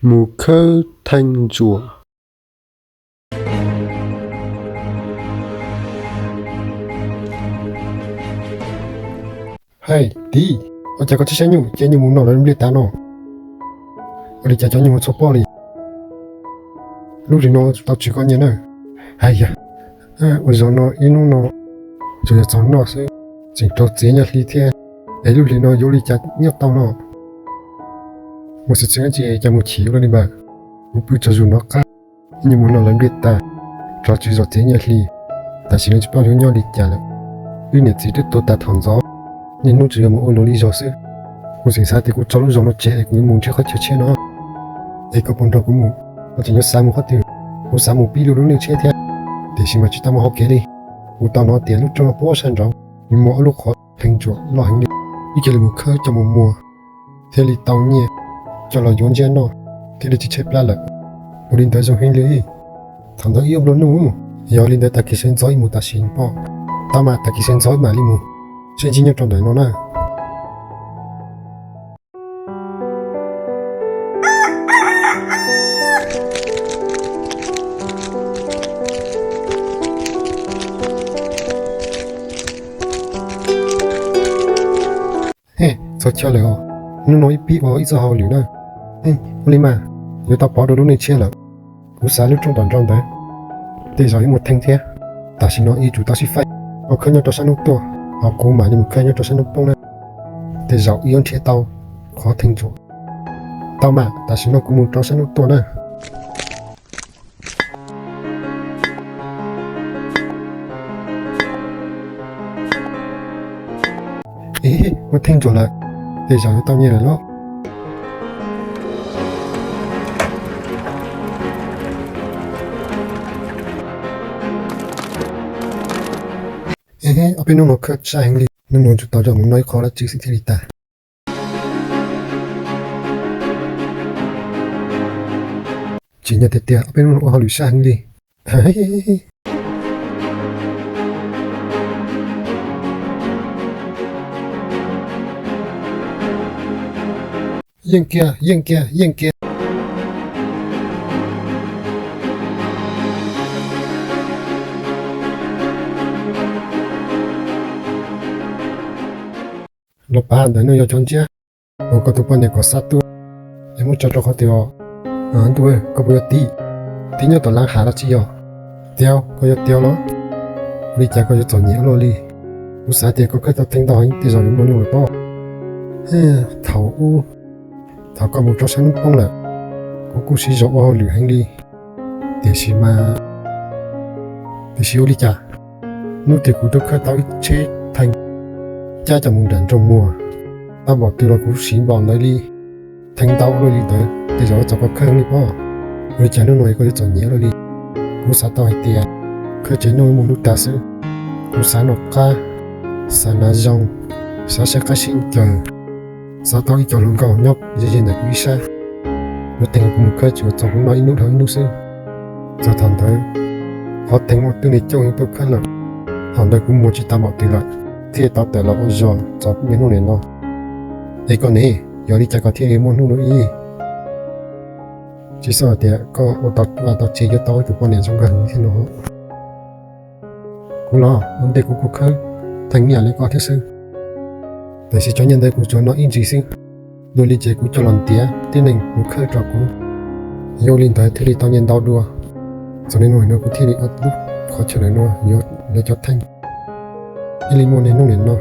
Mù khơ thanh chùa. Hay đi, ở chả có chiếc xe nhung muốn nào lên biết ta nó. Ở đây chả cho nhung một số bỏ đi. Lúc thì nó tao chỉ có nhớ nữa. Hay à, ở giờ nó in nó, rồi là chọn nó sẽ chỉ cho chế nhật lý thiên. Ấy lúc thì nó vô lý chả nhớ tao nó. Một sự chuyện gì chả một chỉ luôn đi bà. Một bữa cho dù nó khác, nhưng muốn nào lên biết ta. Cho chỉ cho chế nhật lý, ta chỉ nên chỉ bao nhiêu nhau đi chả là. Vì này chỉ được tôi ta thằng gió. Nhưng nó chỉ là một ôn lý do sự. Cô sinh ra thì cô cho lúc rồi nó chết, cô muốn chết khỏi chết nó. Ấy có bọn đó cũng muốn, nó chỉ nhớ sao một khát tiêu, cô sao một bí lúc nó chết theo. Để xin mà chúng ta mà học kế đi, cô tao nói tiền lúc cho nó bố sang rồi, nhưng mỗi lúc khó thành chuột lo hành đi, như kiểu là một khơi cho một mùa. Thế thì tao nhẹ, cho là dọn dẹp nó, thế thì chỉ chết là lợn. Cô đi tới dùng hành lý, thằng đó yêu luôn nữa, giờ lên tới ta kỳ sinh giỏi một ta xin bỏ, tao mà ta kỳ sinh giỏi mà đi mua. Sẽ chỉ nhớ trong đời nó nè. Sao chơi lại nó nói bị vào ít giờ hào liu nè. Linh mà, nếu tao bỏ đồ lúc này chia là, cú sáng lúc trong đoàn đấy. Để rồi một thanh thế, ta xin nói ý chủ tao sẽ phải, họ khơi nhau cho sáng lúc to. Họ cố mà nhưng mà khơi nhau cho sân nước bông này để giàu yên chế tao khó thành chủ tao mà ta xin nó cũng muốn cho sân nước to này mà thành chủ lại để giàu cho tao như là nó ở bên nó khơi sai hành lý nó nói chúng tao rằng nói khó là chữ sĩ thì ta chỉ nhận tiền ở bên nó họ lùi sai hành lý yên kia lúc bạn đấy nó yêu chọn chia, có tụi bạn này có sát tu, em muốn cho họ tiêu, tôi có bao nhiêu tí nhau tụi lang hà là chi tiêu có yêu tiêu nó, đi chơi có yêu chọn nhiều luôn đi, bữa sáng thì có cái tao听到anh thì rồi muốn nuôi bao, thầu có một chỗ sáng bông là, có cú sĩ dỗ vào lửa hành đi, để xí mà, để xí đi chả, nút thì cũng được khai tao ít chế thành cha chẳng muốn đàn trong mùa ta bỏ từ là cú xín bọn đấy đi thanh tao rồi đi tới thì rồi cho có khơi đi bỏ rồi chả nó nói có chọn nhớ rồi đi cú sát tao hay tiền khơi chế nuôi một lúc ta sự cú sát nó ca sát na rong sát sẽ cái xin chờ sát tao ít cho luôn cầu nhóc dễ là quý sa nó tình cũng một khơi chịu cho cũng nói nút hơn nút sự cho thằng tới họ tình một tiếng này cho những tôi khơi là thằng đây cũng muốn chỉ ta bảo từ lại thì tao tự là ozone cho những người nó ấy còn này giờ đi chạy có thiên muốn không nữa ý chỉ sợ thì có tao chỉ cho tao từ con này trong gần thì nó cũng lo vấn đề cũng khơi thành nhà lấy có thiết sự để sẽ cho nhân đây cũng cho nó in gì sinh đôi lý chế cũng cho lần tiếng này cũng khơi cho cũng yêu linh tới thì tao nhân tao đua cho nên người nó cũng thì lúc khó chịu nó nhớ để cho thanh Elimon nó